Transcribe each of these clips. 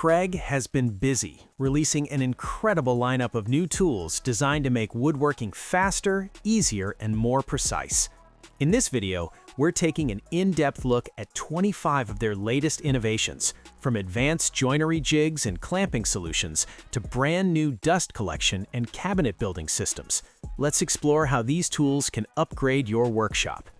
Kreg has been busy, releasing an incredible lineup of new tools designed to make woodworking faster, easier, and more precise. In this video, we're taking an in-depth look at 25 of their latest innovations, from advanced joinery jigs and clamping solutions to brand new dust collection and cabinet building systems. Let's explore how these tools can upgrade your workshop.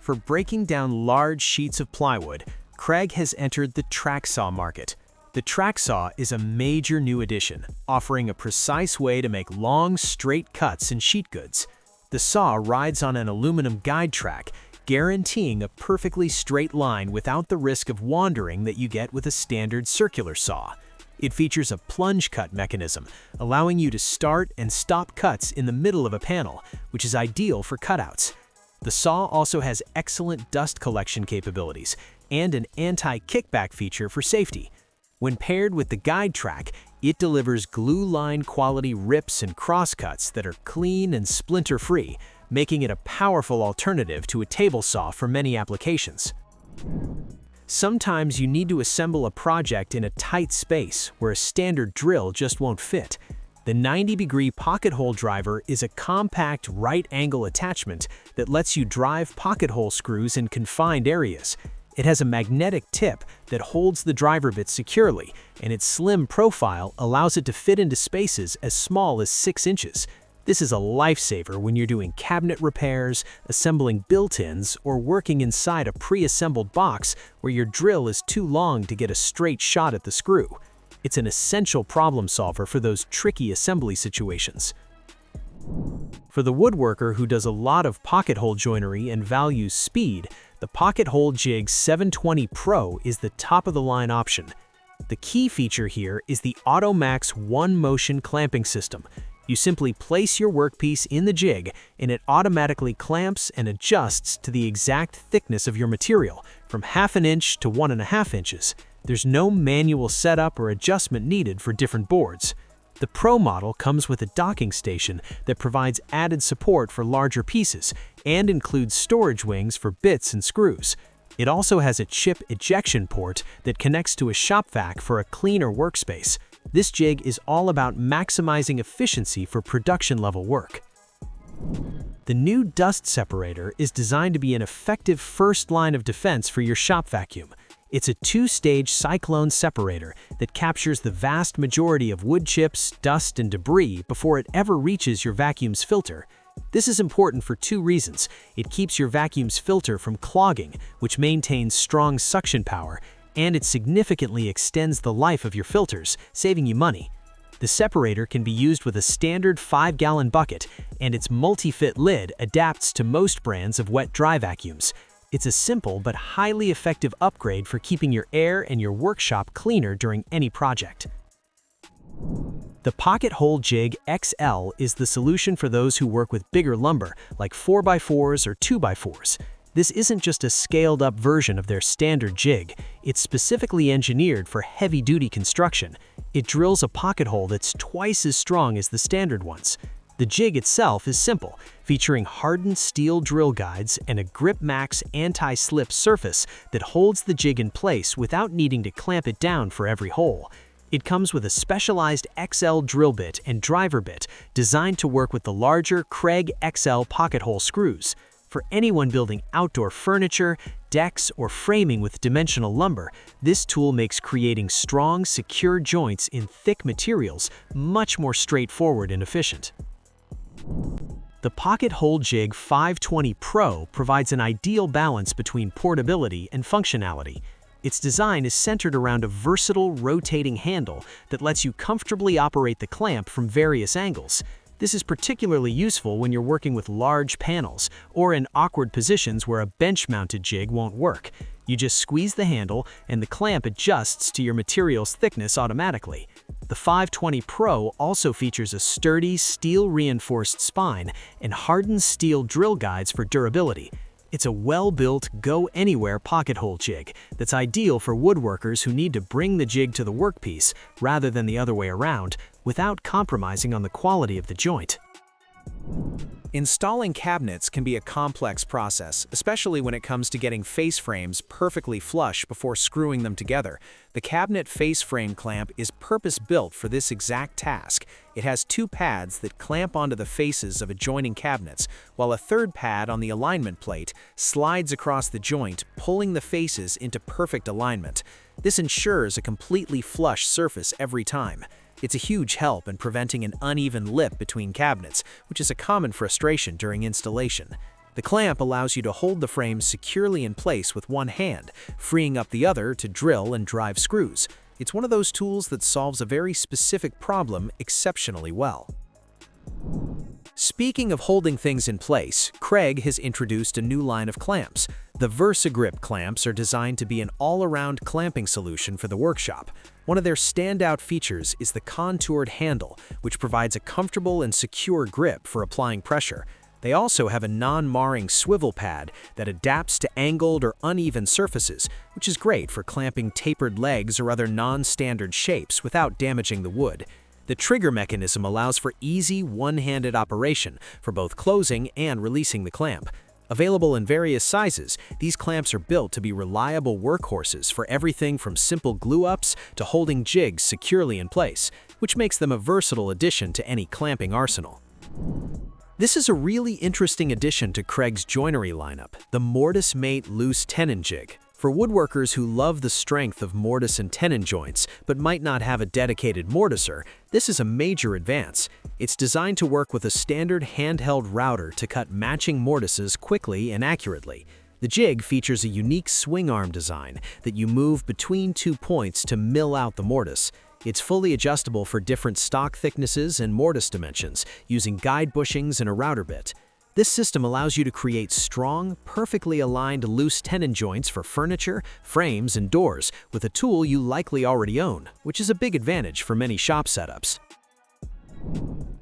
For breaking down large sheets of plywood, Kreg has entered the Tracksaw market. The Tracksaw is a major new addition, offering a precise way to make long, straight cuts in sheet goods. The saw rides on an aluminum guide track, guaranteeing a perfectly straight line without the risk of wandering that you get with a standard circular saw. It features a plunge cut mechanism, allowing you to start and stop cuts in the middle of a panel, which is ideal for cutouts. The saw also has excellent dust collection capabilities and an anti-kickback feature for safety. When paired with the guide track, it delivers glue line quality rips and crosscuts that are clean and splinter-free, making it a powerful alternative to a table saw for many applications. Sometimes you need to assemble a project in a tight space where a standard drill just won't fit. The 90-degree pocket hole driver is a compact right-angle attachment that lets you drive pocket hole screws in confined areas. It has a magnetic tip that holds the driver bit securely, and its slim profile allows it to fit into spaces as small as 6 inches. This is a lifesaver when you're doing cabinet repairs, assembling built-ins, or working inside a pre-assembled box where your drill is too long to get a straight shot at the screw. It's an essential problem solver for those tricky assembly situations. For the woodworker who does a lot of pocket hole joinery and values speed, the Pocket Hole Jig 720 Pro is the top-of-the-line option. The key feature here is the AutoMax one-motion clamping system. You simply place your workpiece in the jig, and it automatically clamps and adjusts to the exact thickness of your material, from 1/2 inch to 1.5 inches. There's no manual setup or adjustment needed for different boards. The Pro model comes with a docking station that provides added support for larger pieces and includes storage wings for bits and screws. It also has a chip ejection port that connects to a shop vac for a cleaner workspace. This jig is all about maximizing efficiency for production-level work. The new dust separator is designed to be an effective first line of defense for your shop vacuum. It's a 2-stage Cyclone separator that captures the vast majority of wood chips, dust, and debris before it ever reaches your vacuum's filter. This is important for 2 reasons. It keeps your vacuum's filter from clogging, which maintains strong suction power, and it significantly extends the life of your filters, saving you money. The separator can be used with a standard 5-gallon bucket, and its multi-fit lid adapts to most brands of wet-dry vacuums. It's a simple but highly effective upgrade for keeping your air and your workshop cleaner during any project. The Pocket Hole Jig XL is the solution for those who work with bigger lumber, like 4x4s or 2x4s. This isn't just a scaled-up version of their standard jig. It's specifically engineered for heavy-duty construction. It drills a pocket hole that's twice as strong as the standard ones. The jig itself is simple, featuring hardened steel drill guides and a Grip Max anti-slip surface that holds the jig in place without needing to clamp it down for every hole. It comes with a specialized XL drill bit and driver bit designed to work with the larger Kreg XL pocket hole screws. For anyone building outdoor furniture, decks, or framing with dimensional lumber, this tool makes creating strong, secure joints in thick materials much more straightforward and efficient. The Pocket Hole Jig 520 Pro provides an ideal balance between portability and functionality. Its design is centered around a versatile, rotating handle that lets you comfortably operate the clamp from various angles. This is particularly useful when you're working with large panels or in awkward positions where a bench-mounted jig won't work. You just squeeze the handle and the clamp adjusts to your material's thickness automatically. The 520 Pro also features a sturdy, steel-reinforced spine and hardened steel drill guides for durability. It's a well-built, go-anywhere pocket hole jig that's ideal for woodworkers who need to bring the jig to the workpiece rather than the other way around, without compromising on the quality of the joint. Installing cabinets can be a complex process, especially when it comes to getting face frames perfectly flush before screwing them together. The cabinet face frame clamp is purpose-built for this exact task. It has two pads that clamp onto the faces of adjoining cabinets, while a third pad on the alignment plate slides across the joint, pulling the faces into perfect alignment. This ensures a completely flush surface every time. It's a huge help in preventing an uneven lip between cabinets, which is a common frustration during installation. The clamp allows you to hold the frame securely in place with one hand, freeing up the other to drill and drive screws. It's one of those tools that solves a very specific problem exceptionally well. Speaking of holding things in place, Kreg has introduced a new line of clamps. The VersaGrip clamps are designed to be an all-around clamping solution for the workshop. One of their standout features is the contoured handle, which provides a comfortable and secure grip for applying pressure. They also have a non-marring swivel pad that adapts to angled or uneven surfaces, which is great for clamping tapered legs or other non-standard shapes without damaging the wood. The trigger mechanism allows for easy, one-handed operation for both closing and releasing the clamp. Available in various sizes, these clamps are built to be reliable workhorses for everything from simple glue-ups to holding jigs securely in place, which makes them a versatile addition to any clamping arsenal. This is a really interesting addition to Kreg's joinery lineup, the Mortise Mate Loose Tenon Jig. For woodworkers who love the strength of mortise and tenon joints but might not have a dedicated mortiser, this is a major advance. It's designed to work with a standard handheld router to cut matching mortises quickly and accurately. The jig features a unique swing arm design that you move between 2 points to mill out the mortise. It's fully adjustable for different stock thicknesses and mortise dimensions, using guide bushings and a router bit. This system allows you to create strong, perfectly aligned loose tenon joints for furniture, frames, and doors with a tool you likely already own, which is a big advantage for many shop setups.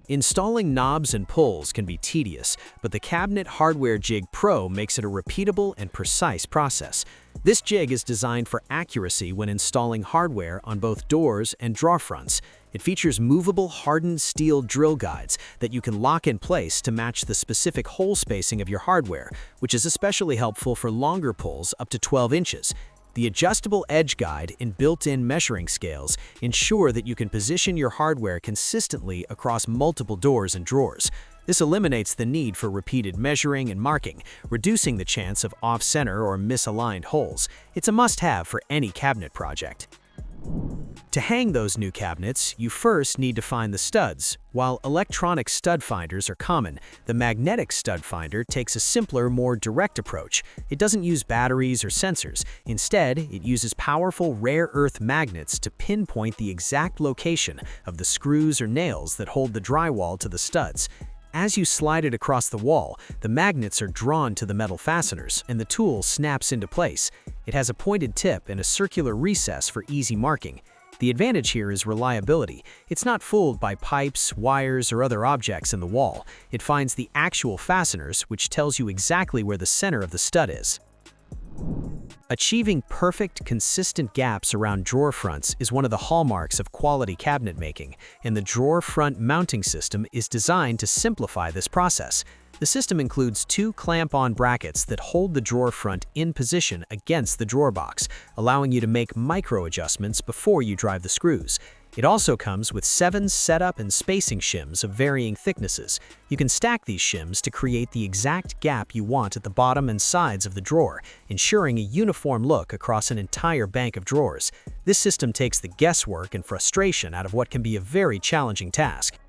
Installing knobs and pulls can be tedious, but the Cabinet Hardware Jig Pro makes it a repeatable and precise process. This jig is designed for accuracy when installing hardware on both doors and drawer fronts. It features movable hardened steel drill guides that you can lock in place to match the specific hole spacing of your hardware, which is especially helpful for longer pulls up to 12 inches. The adjustable edge guide and built-in measuring scales ensure that you can position your hardware consistently across multiple doors and drawers. This eliminates the need for repeated measuring and marking, reducing the chance of off-center or misaligned holes. It's a must-have for any cabinet project. To hang those new cabinets, you first need to find the studs. While electronic stud finders are common, the magnetic stud finder takes a simpler, more direct approach. It doesn't use batteries or sensors. Instead, it uses powerful rare earth magnets to pinpoint the exact location of the screws or nails that hold the drywall to the studs. As you slide it across the wall, the magnets are drawn to the metal fasteners, and the tool snaps into place. It has a pointed tip and a circular recess for easy marking. The advantage here is reliability. It's not fooled by pipes, wires, or other objects in the wall. It finds the actual fasteners, which tells you exactly where the center of the stud is. Achieving perfect, consistent gaps around drawer fronts is one of the hallmarks of quality cabinet making, and the drawer front mounting system is designed to simplify this process. The system includes 2 clamp-on brackets that hold the drawer front in position against the drawer box, allowing you to make micro-adjustments before you drive the screws. It also comes with 7 setup and spacing shims of varying thicknesses. You can stack these shims to create the exact gap you want at the bottom and sides of the drawer, ensuring a uniform look across an entire bank of drawers. This system takes the guesswork and frustration out of what can be a very challenging task.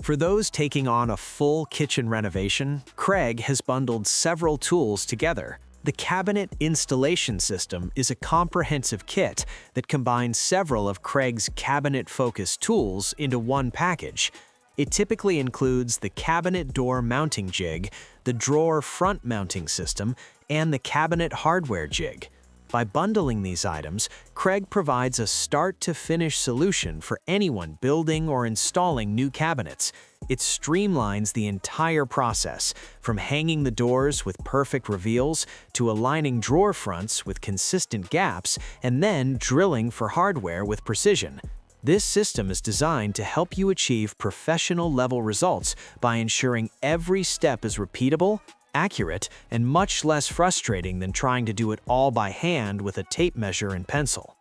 For those taking on a full kitchen renovation, Kreg has bundled several tools together. The Cabinet Installation System is a comprehensive kit that combines several of Kreg's cabinet-focused tools into one package. It typically includes the cabinet door mounting jig, the drawer front mounting system, and the cabinet hardware jig. By bundling these items, Kreg provides a start-to-finish solution for anyone building or installing new cabinets. It streamlines the entire process, from hanging the doors with perfect reveals to aligning drawer fronts with consistent gaps and then drilling for hardware with precision. This system is designed to help you achieve professional-level results by ensuring every step is repeatable, accurate, and much less frustrating than trying to do it all by hand with a tape measure and pencil.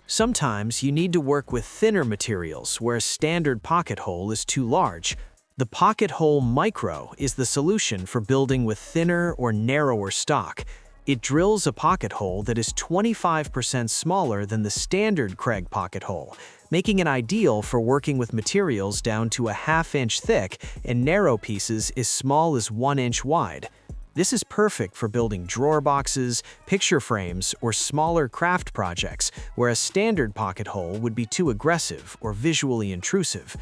Sometimes you need to work with thinner materials where a standard pocket hole is too large. The Pocket Hole Micro is the solution for building with thinner or narrower stock. It drills a pocket hole that is 25% smaller than the standard Kreg pocket hole, making it ideal for working with materials down to a ½ inch thick and narrow pieces as small as 1 inch wide. This is perfect for building drawer boxes, picture frames, or smaller craft projects where a standard pocket hole would be too aggressive or visually intrusive.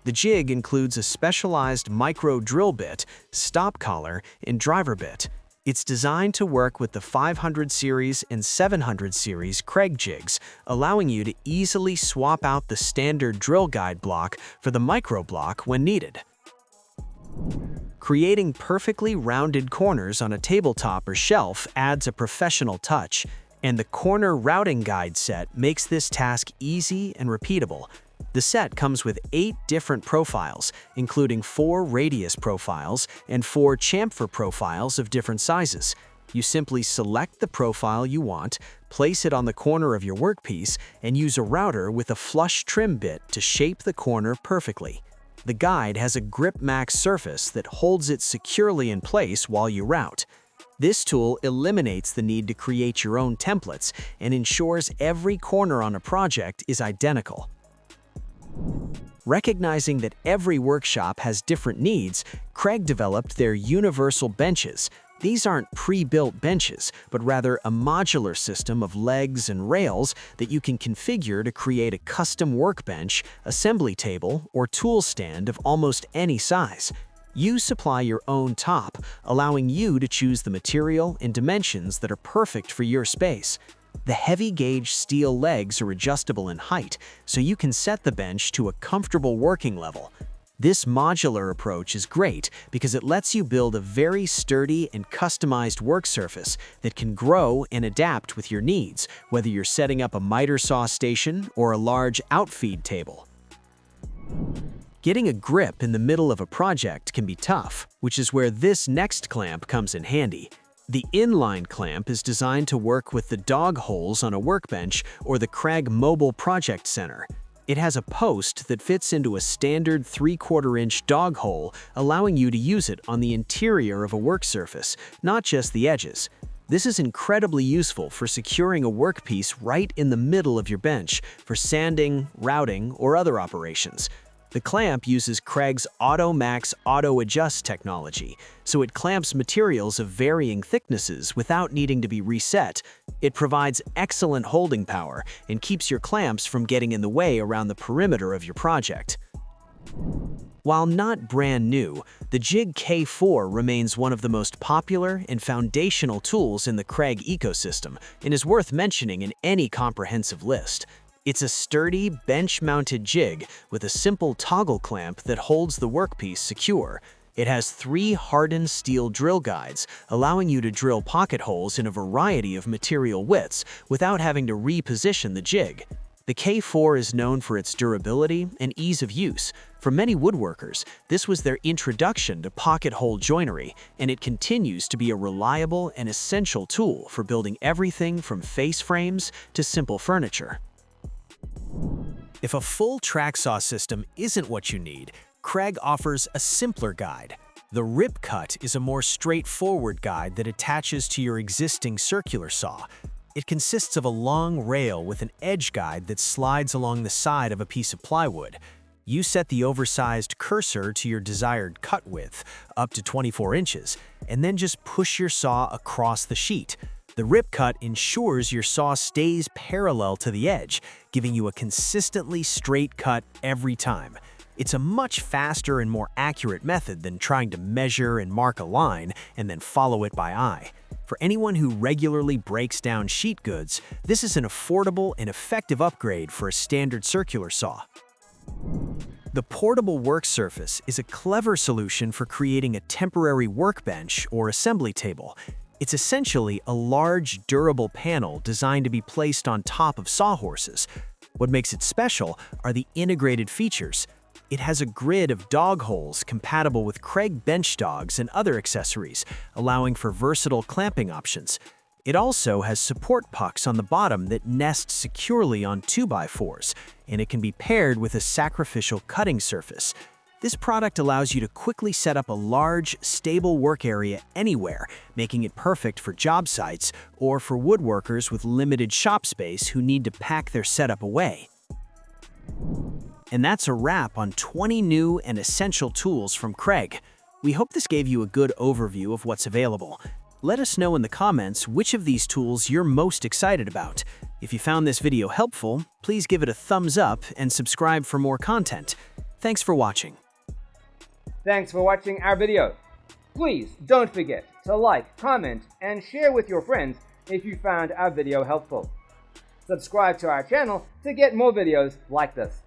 The jig includes a specialized micro drill bit, stop collar, and driver bit. It's designed to work with the 500 series and 700 series Kreg jigs, allowing you to easily swap out the standard drill guide block for the micro block when needed. Creating perfectly rounded corners on a tabletop or shelf adds a professional touch, and the corner routing guide set makes this task easy and repeatable. The set comes with 8 different profiles, including 4 radius profiles and 4 chamfer profiles of different sizes. You simply select the profile you want, place it on the corner of your workpiece, and use a router with a flush trim bit to shape the corner perfectly. The guide has a Grip Max surface that holds it securely in place while you route. This tool eliminates the need to create your own templates and ensures every corner on a project is identical. Recognizing that every workshop has different needs, Kreg developed their universal benches. These aren't pre-built benches, but rather a modular system of legs and rails that you can configure to create a custom workbench, assembly table, or tool stand of almost any size. You supply your own top, allowing you to choose the material and dimensions that are perfect for your space. The heavy-gauge steel legs are adjustable in height, so you can set the bench to a comfortable working level. This modular approach is great because it lets you build a very sturdy and customized work surface that can grow and adapt with your needs, whether you're setting up a miter saw station or a large outfeed table. Getting a grip in the middle of a project can be tough, which is where this next clamp comes in handy. The inline clamp is designed to work with the dog holes on a workbench or the Kreg Mobile Project Center. It has a post that fits into a standard 3/4 inch dog hole, allowing you to use it on the interior of a work surface, not just the edges. This is incredibly useful for securing a workpiece right in the middle of your bench for sanding, routing, or other operations. The clamp uses Kreg's AutoMax Auto Adjust technology, so it clamps materials of varying thicknesses without needing to be reset. It provides excellent holding power and keeps your clamps from getting in the way around the perimeter of your project. While not brand new, the Jig K4 remains one of the most popular and foundational tools in the Kreg ecosystem and is worth mentioning in any comprehensive list. It's a sturdy, bench-mounted jig with a simple toggle clamp that holds the workpiece secure. It has 3 hardened steel drill guides, allowing you to drill pocket holes in a variety of material widths without having to reposition the jig. The K4 is known for its durability and ease of use. For many woodworkers, this was their introduction to pocket hole joinery, and it continues to be a reliable and essential tool for building everything from face frames to simple furniture. If a full Tracksaw system isn't what you need, Kreg offers a simpler guide. The Rip Cut is a more straightforward guide that attaches to your existing circular saw. It consists of a long rail with an edge guide that slides along the side of a piece of plywood. You set the oversized cursor to your desired cut width, up to 24 inches, and then just push your saw across the sheet. The Rip Cut ensures your saw stays parallel to the edge, giving you a consistently straight cut every time. It's a much faster and more accurate method than trying to measure and mark a line and then follow it by eye. For anyone who regularly breaks down sheet goods, this is an affordable and effective upgrade for a standard circular saw. The portable work surface is a clever solution for creating a temporary workbench or assembly table. It's essentially a large, durable panel designed to be placed on top of sawhorses. What makes it special are the integrated features. It has a grid of dog holes compatible with Kreg bench dogs and other accessories, allowing for versatile clamping options. It also has support pucks on the bottom that nest securely on 2x4s, and it can be paired with a sacrificial cutting surface. This product allows you to quickly set up a large, stable work area anywhere, making it perfect for job sites or for woodworkers with limited shop space who need to pack their setup away. And that's a wrap on 20 new and essential tools from Kreg. We hope this gave you a good overview of what's available. Let us know in the comments which of these tools you're most excited about. If you found this video helpful, please give it a thumbs up and subscribe for more content. Thanks for watching. Thanks for watching our video. Please don't forget to like, comment, and share with your friends if you found our video helpful. Subscribe to our channel to get more videos like this.